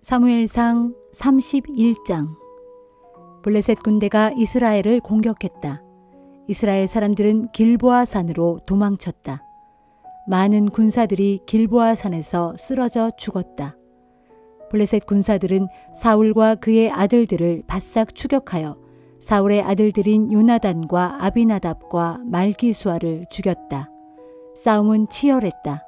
사무엘상 31장. 블레셋 군대가 이스라엘을 공격했다. 이스라엘 사람들은 길보아 산으로 도망쳤다. 많은 군사들이 길보아 산에서 쓰러져 죽었다. 블레셋 군사들은 사울과 그의 아들들을 바싹 추격하여 사울의 아들들인 요나단과 아비나답과 말기수아를 죽였다. 싸움은 치열했다.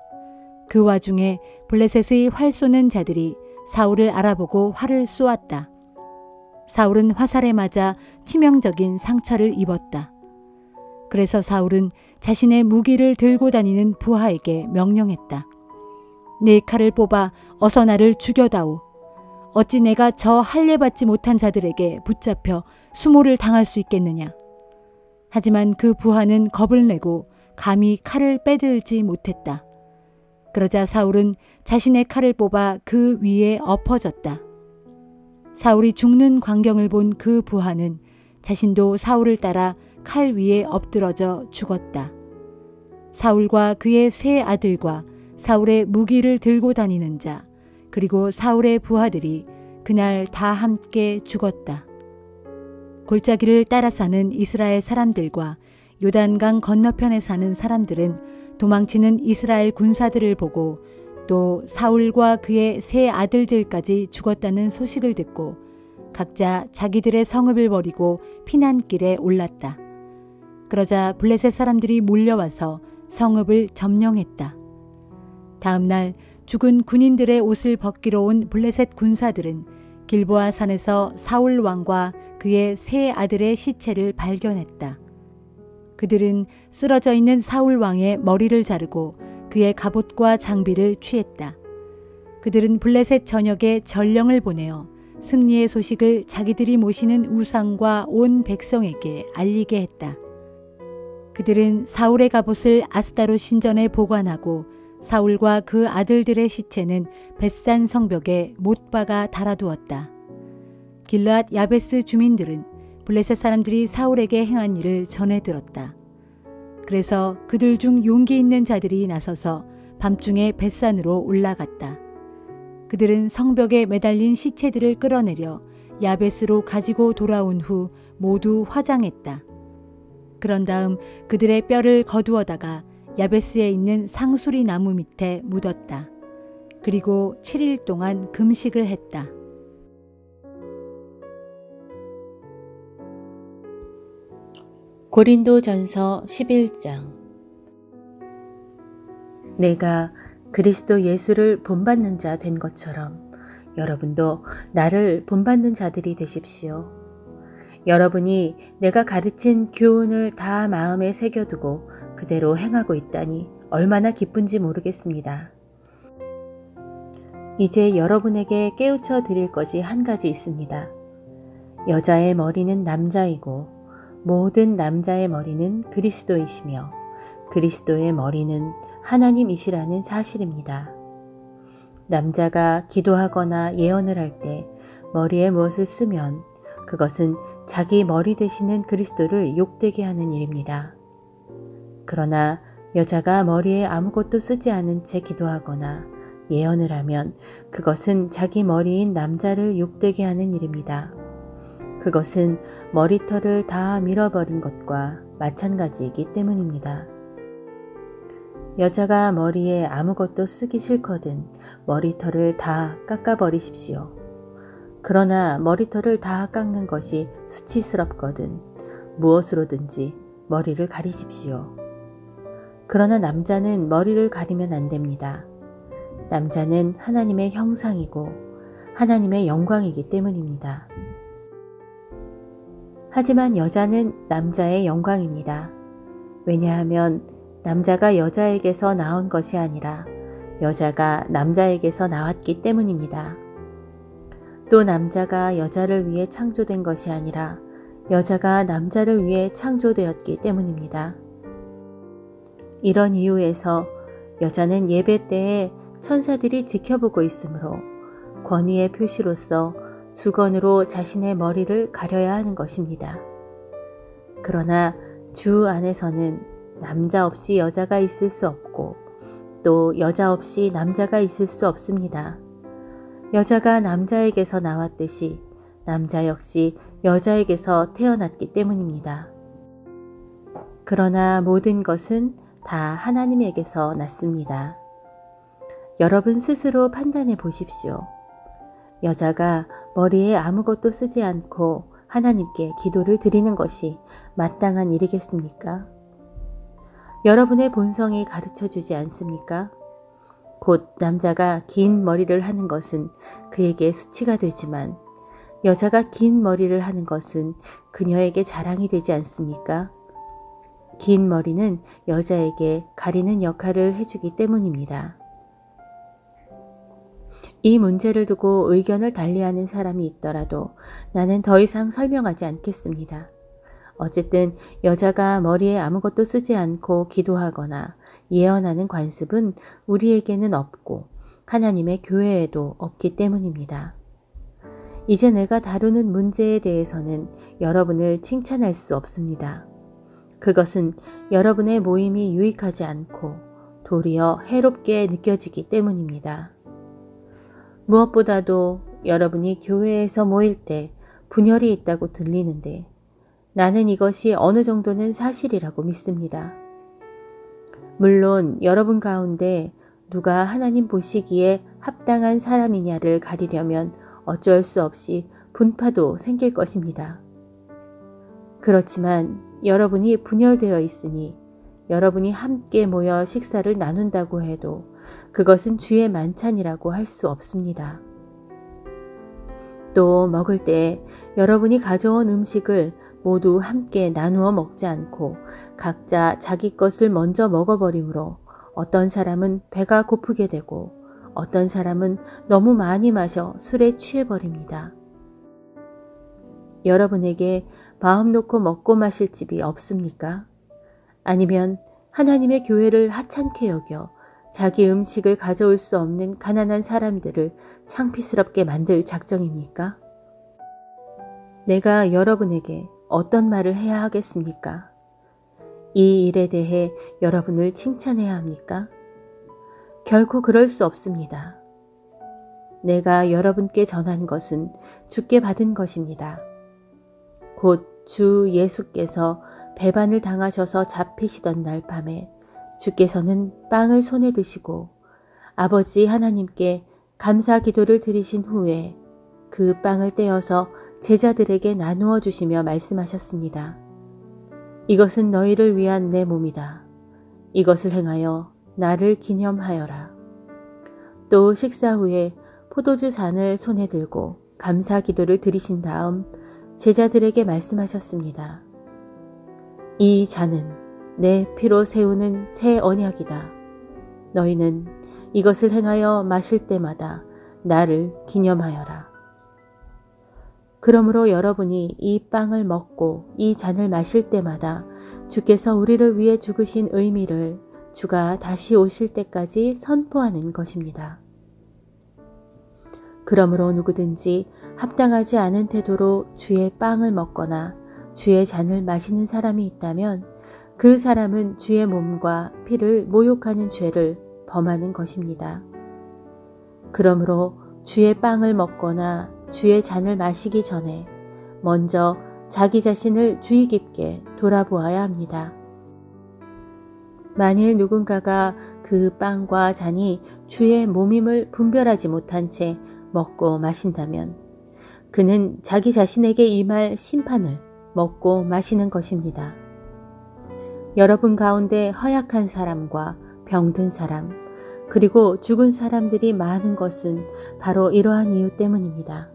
그 와중에 블레셋의 활 쏘는 자들이 사울을 알아보고 활을 쏘았다. 사울은 화살에 맞아 치명적인 상처를 입었다. 그래서 사울은 자신의 무기를 들고 다니는 부하에게 명령했다. 네 칼을 뽑아 어서 나를 죽여다오. 어찌 내가 저 할례받지 못한 자들에게 붙잡혀 수모를 당할 수 있겠느냐. 하지만 그 부하는 겁을 내고 감히 칼을 빼들지 못했다. 그러자 사울은 자신의 칼을 뽑아 그 위에 엎어졌다. 사울이 죽는 광경을 본 그 부하는 자신도 사울을 따라 칼 위에 엎드러져 죽었다. 사울과 그의 세 아들과 사울의 무기를 들고 다니는 자, 그리고 사울의 부하들이 그날 다 함께 죽었다. 골짜기를 따라 사는 이스라엘 사람들과 요단강 건너편에 사는 사람들은 도망치는 이스라엘 군사들을 보고 또 사울과 그의 세 아들들까지 죽었다는 소식을 듣고 각자 자기들의 성읍을 버리고 피난길에 올랐다. 그러자 블레셋 사람들이 몰려와서 성읍을 점령했다. 다음 날 죽은 군인들의 옷을 벗기러 온 블레셋 군사들은 길보아 산에서 사울 왕과 그의 세 아들의 시체를 발견했다. 그들은 쓰러져 있는 사울 왕의 머리를 자르고 그의 갑옷과 장비를 취했다. 그들은 블레셋 전역에 전령을 보내어 승리의 소식을 자기들이 모시는 우상과 온 백성에게 알리게 했다. 그들은 사울의 갑옷을 아스다롯 신전에 보관하고 사울과 그 아들들의 시체는 벳산 성벽에 못 박아 달아두었다. 길르앗 야베스 주민들은 블레셋 사람들이 사울에게 행한 일을 전해 들었다. 그래서 그들 중 용기 있는 자들이 나서서 밤중에 벳산으로 올라갔다. 그들은 성벽에 매달린 시체들을 끌어내려 야베스로 가지고 돌아온 후 모두 화장했다. 그런 다음 그들의 뼈를 거두어다가 야베스에 있는 상수리 나무 밑에 묻었다. 그리고 7일 동안 금식을 했다. 고린도전서 11장. 내가 그리스도 예수를 본받는 자 된 것처럼 여러분도 나를 본받는 자들이 되십시오. 여러분이 내가 가르친 교훈을 다 마음에 새겨두고 그대로 행하고 있다니 얼마나 기쁜지 모르겠습니다. 이제 여러분에게 깨우쳐 드릴 것이 한 가지 있습니다. 여자의 머리는 남자이고 모든 남자의 머리는 그리스도이시며 그리스도의 머리는 하나님이시라는 사실입니다. 남자가 기도하거나 예언을 할 때 머리에 무엇을 쓰면 그것은 자기 머리 되시는 그리스도를 욕되게 하는 일입니다. 그러나 여자가 머리에 아무것도 쓰지 않은 채 기도하거나 예언을 하면 그것은 자기 머리인 남자를 욕되게 하는 일입니다. 그것은 머리털을 다 밀어버린 것과 마찬가지이기 때문입니다. 여자가 머리에 아무것도 쓰기 싫거든 머리털을 다 깎아버리십시오. 그러나 머리털을 다 깎는 것이 수치스럽거든 무엇으로든지 머리를 가리십시오. 그러나 남자는 머리를 가리면 안 됩니다. 남자는 하나님의 형상이고 하나님의 영광이기 때문입니다. 하지만 여자는 남자의 영광입니다. 왜냐하면 남자가 여자에게서 나온 것이 아니라 여자가 남자에게서 나왔기 때문입니다. 또 남자가 여자를 위해 창조된 것이 아니라 여자가 남자를 위해 창조되었기 때문입니다. 이런 이유에서 여자는 예배 때에 천사들이 지켜보고 있으므로 권위의 표시로서 수건으로 자신의 머리를 가려야 하는 것입니다. 그러나 주 안에서는 남자 없이 여자가 있을 수 없고 또 여자 없이 남자가 있을 수 없습니다. 여자가 남자에게서 나왔듯이 남자 역시 여자에게서 태어났기 때문입니다. 그러나 모든 것은 다 하나님에게서 났습니다. 여러분 스스로 판단해 보십시오. 여자가 머리에 아무것도 쓰지 않고 하나님께 기도를 드리는 것이 마땅한 일이겠습니까? 여러분의 본성이 가르쳐 주지 않습니까? 곧 남자가 긴 머리를 하는 것은 그에게 수치가 되지만 여자가 긴 머리를 하는 것은 그녀에게 자랑이 되지 않습니까? 긴 머리는 여자에게 가리는 역할을 해주기 때문입니다. 이 문제를 두고 의견을 달리하는 사람이 있더라도 나는 더 이상 설명하지 않겠습니다. 어쨌든 여자가 머리에 아무것도 쓰지 않고 기도하거나 예언하는 관습은 우리에게는 없고 하나님의 교회에도 없기 때문입니다. 이제 내가 다루는 문제에 대해서는 여러분을 칭찬할 수 없습니다. 그것은 여러분의 모임이 유익하지 않고 도리어 해롭게 느껴지기 때문입니다. 무엇보다도 여러분이 교회에서 모일 때 분열이 있다고 들리는데 나는 이것이 어느 정도는 사실이라고 믿습니다. 물론 여러분 가운데 누가 하나님 보시기에 합당한 사람이냐를 가리려면 어쩔 수 없이 분파도 생길 것입니다. 그렇지만 여러분이 분열되어 있으니 여러분이 함께 모여 식사를 나눈다고 해도 그것은 주의 만찬이라고 할 수 없습니다. 또 먹을 때 여러분이 가져온 음식을 모두 함께 나누어 먹지 않고 각자 자기 것을 먼저 먹어버리므로 어떤 사람은 배가 고프게 되고 어떤 사람은 너무 많이 마셔 술에 취해버립니다. 여러분에게 마음 놓고 먹고 마실 집이 없습니까? 아니면 하나님의 교회를 하찮게 여겨 자기 음식을 가져올 수 없는 가난한 사람들을 창피스럽게 만들 작정입니까? 내가 여러분에게 어떤 말을 해야 하겠습니까? 이 일에 대해 여러분을 칭찬해야 합니까? 결코 그럴 수 없습니다. 내가 여러분께 전한 것은 주께 받은 것입니다. 곧 주 예수께서 배반을 당하셔서 잡히시던 날 밤에 주께서는 빵을 손에 드시고 아버지 하나님께 감사 기도를 드리신 후에 그 빵을 떼어서 제자들에게 나누어 주시며 말씀하셨습니다. 이것은 너희를 위한 내 몸이다. 이것을 행하여 나를 기념하여라. 또 식사 후에 포도주 잔을 손에 들고 감사 기도를 드리신 다음 제자들에게 말씀하셨습니다. 이 잔은 내 피로 세우는 새 언약이다. 너희는 이것을 행하여 마실 때마다 나를 기념하여라. 그러므로 여러분이 이 빵을 먹고 이 잔을 마실 때마다 주께서 우리를 위해 죽으신 의미를 주가 다시 오실 때까지 선포하는 것입니다. 그러므로 누구든지 합당하지 않은 태도로 주의 빵을 먹거나 주의 잔을 마시는 사람이 있다면 그 사람은 주의 몸과 피를 모욕하는 죄를 범하는 것입니다. 그러므로 주의 빵을 먹거나 주의 잔을 마시기 전에 먼저 자기 자신을 주의 깊게 돌아보아야 합니다. 만일 누군가가 그 빵과 잔이 주의 몸임을 분별하지 못한 채 먹고 마신다면 그는 자기 자신에게 임할 심판을 먹고 마시는 것입니다. 여러분 가운데 허약한 사람과 병든 사람, 그리고 죽은 사람들이 많은 것은 바로 이러한 이유 때문입니다.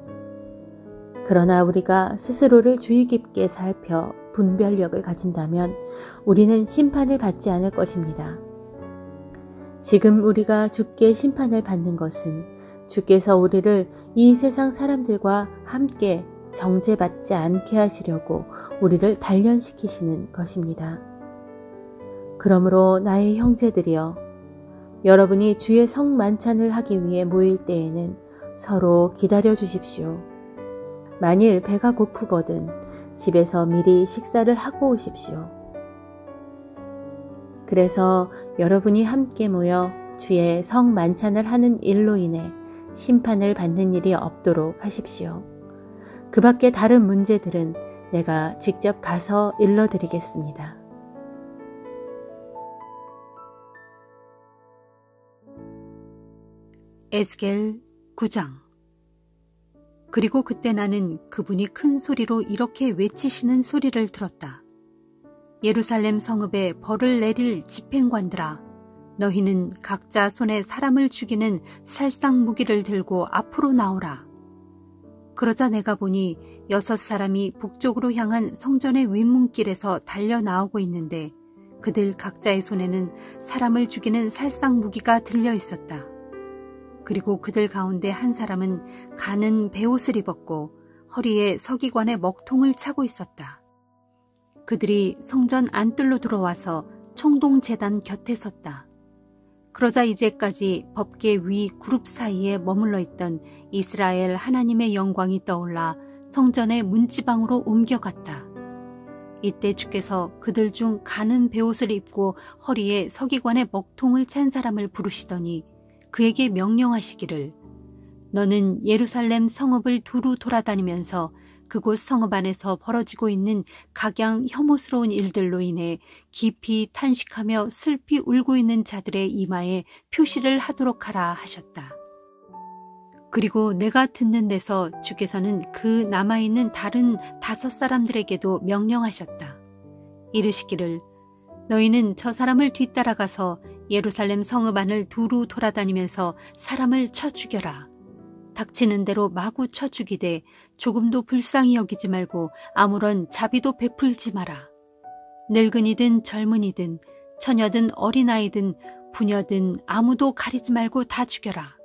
그러나 우리가 스스로를 주의 깊게 살펴 분별력을 가진다면 우리는 심판을 받지 않을 것입니다. 지금 우리가 주께 심판을 받는 것은 주께서 우리를 이 세상 사람들과 함께 정죄받지 않게 하시려고 우리를 단련시키시는 것입니다. 그러므로 나의 형제들이여, 여러분이 주의 성만찬을 하기 위해 모일 때에는 서로 기다려 주십시오. 만일 배가 고프거든 집에서 미리 식사를 하고 오십시오. 그래서 여러분이 함께 모여 주의 성만찬을 하는 일로 인해 심판을 받는 일이 없도록 하십시오. 그 밖에 다른 문제들은 내가 직접 가서 일러드리겠습니다. 에스겔 9장. 그리고 그때 나는 그분이 큰 소리로 이렇게 외치시는 소리를 들었다. 예루살렘 성읍에 벌을 내릴 집행관들아, 너희는 각자 손에 사람을 죽이는 살상 무기를 들고 앞으로 나오라. 그러자 내가 보니 6사람이 북쪽으로 향한 성전의 윗문길에서 달려 나오고 있는데 그들 각자의 손에는 사람을 죽이는 살상 무기가 들려 있었다. 그리고 그들 가운데 한 사람은 가는 베옷을 입었고 허리에 서기관의 먹통을 차고 있었다. 그들이 성전 안뜰로 들어와서 총동제단 곁에 섰다. 그러자 이제까지 법궤 위 그룹 사이에 머물러 있던 이스라엘 하나님의 영광이 떠올라 성전의 문지방으로 옮겨갔다. 이때 주께서 그들 중 가는 베옷을 입고 허리에 서기관의 먹통을 찬 사람을 부르시더니 그에게 명령하시기를, 너는 예루살렘 성읍을 두루 돌아다니면서 그곳 성읍 안에서 벌어지고 있는 각양 혐오스러운 일들로 인해 깊이 탄식하며 슬피 울고 있는 자들의 이마에 표시를 하도록 하라 하셨다. 그리고 내가 듣는 데서 주께서는 그 남아있는 다른 5사람들에게도 명령하셨다. 이르시기를, 너희는 저 사람을 뒤따라가서 예루살렘 성읍 안을 두루 돌아다니면서 사람을 쳐 죽여라. 닥치는 대로 마구 쳐 죽이되 조금도 불쌍히 여기지 말고 아무런 자비도 베풀지 마라. 늙은이든 젊은이든 처녀든 어린아이든 부녀든 아무도 가리지 말고 다 죽여라.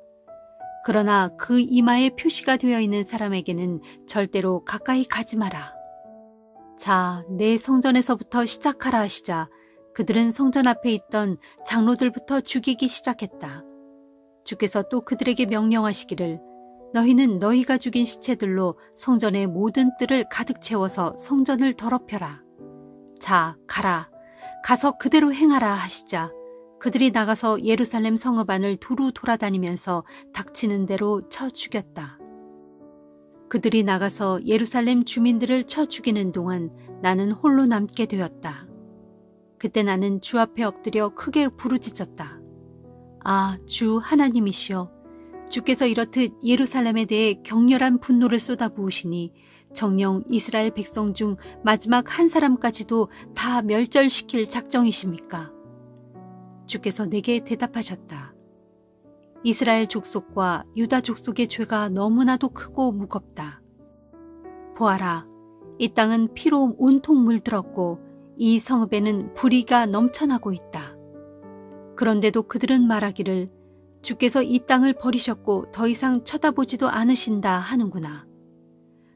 그러나 그 이마에 표시가 되어 있는 사람에게는 절대로 가까이 가지 마라. 자, 내 성전에서부터 시작하라 하시자 그들은 성전 앞에 있던 장로들부터 죽이기 시작했다. 주께서 또 그들에게 명령하시기를, 너희는 너희가 죽인 시체들로 성전의 모든 뜰을 가득 채워서 성전을 더럽혀라. 자, 가라. 가서 그대로 행하라 하시자 그들이 나가서 예루살렘 성읍 안을 두루 돌아다니면서 닥치는 대로 쳐 죽였다. 그들이 나가서 예루살렘 주민들을 쳐 죽이는 동안 나는 홀로 남게 되었다. 그때 나는 주 앞에 엎드려 크게 부르짖었다. 아, 주 하나님이시여, 주께서 이렇듯 예루살렘에 대해 격렬한 분노를 쏟아부으시니 정녕 이스라엘 백성 중 마지막 한 사람까지도 다 멸절시킬 작정이십니까? 주께서 내게 대답하셨다. 이스라엘 족속과 유다 족속의 죄가 너무나도 크고 무겁다. 보아라, 이 땅은 피로 온통 물들었고 이 성읍에는 불의가 넘쳐나고 있다. 그런데도 그들은 말하기를, 주께서 이 땅을 버리셨고 더 이상 쳐다보지도 않으신다 하는구나.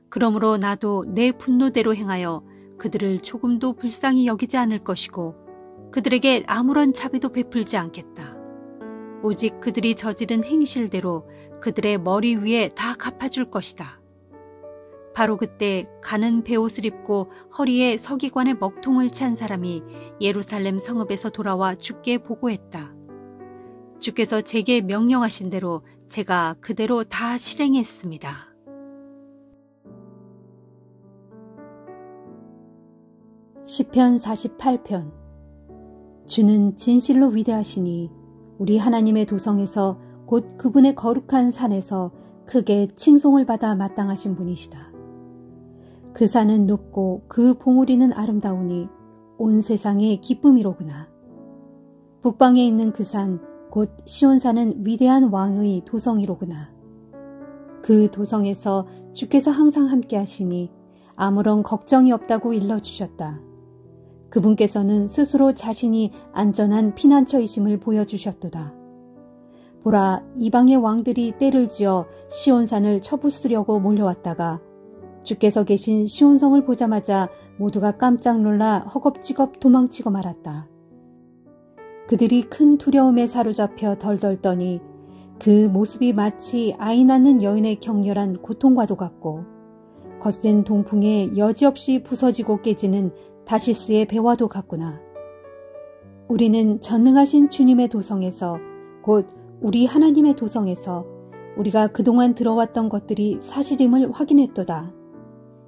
그러므로 나도 내 분노대로 행하여 그들을 조금도 불쌍히 여기지 않을 것이고 그들에게 아무런 자비도 베풀지 않겠다. 오직 그들이 저지른 행실대로 그들의 머리 위에 다 갚아줄 것이다. 바로 그때 가는 베옷을 입고 허리에 서기관의 먹통을 찬 사람이 예루살렘 성읍에서 돌아와 주께 보고했다. 주께서 제게 명령하신 대로 제가 그대로 다 실행했습니다. 시편 48편. 주는 진실로 위대하시니 우리 하나님의 도성에서 곧 그분의 거룩한 산에서 크게 칭송을 받아 마땅하신 분이시다. 그 산은 높고 그 봉우리는 아름다우니 온 세상의 기쁨이로구나. 북방에 있는 그 산 곧 시온산은 위대한 왕의 도성이로구나. 그 도성에서 주께서 항상 함께 하시니 아무런 걱정이 없다고 일러주셨다. 그분께서는 스스로 자신이 안전한 피난처이심을 보여주셨도다. 보라, 이방의 왕들이 때를 지어 시온산을 쳐부수려고 몰려왔다가 주께서 계신 시온성을 보자마자 모두가 깜짝 놀라 허겁지겁 도망치고 말았다. 그들이 큰 두려움에 사로잡혀 덜덜 떠니 그 모습이 마치 아이 낳는 여인의 격렬한 고통과도 같고 거센 동풍에 여지없이 부서지고 깨지는 다시스의 배와도 같구나. 우리는 전능하신 주님의 도성에서 곧 우리 하나님의 도성에서 우리가 그동안 들어왔던 것들이 사실임을 확인했도다.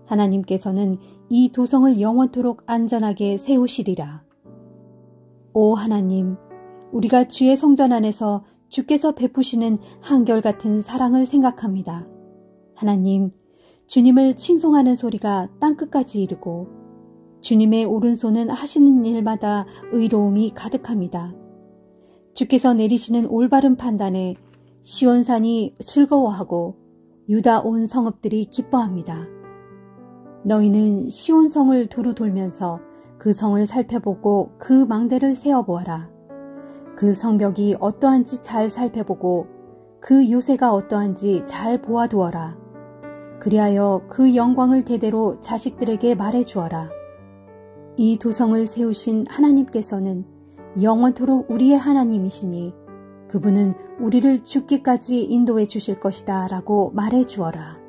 하나님께서는 이 도성을 영원토록 안전하게 세우시리라. 오 하나님, 우리가 주의 성전 안에서 주께서 베푸시는 한결같은 사랑을 생각합니다. 하나님, 주님을 칭송하는 소리가 땅끝까지 이르고 주님의 오른손은 하시는 일마다 의로움이 가득합니다. 주께서 내리시는 올바른 판단에 시온산이 즐거워하고 유다 온 성읍들이 기뻐합니다. 너희는 시온성을 두루 돌면서 그 성을 살펴보고 그 망대를 세어보아라. 그 성벽이 어떠한지 잘 살펴보고 그 요새가 어떠한지 잘 보아두어라. 그리하여 그 영광을 대대로 자식들에게 말해주어라. 이 도성을 세우신 하나님께서는 영원토록 우리의 하나님이시니 그분은 우리를 죽기까지 인도해 주실 것이다 라고 말해주어라.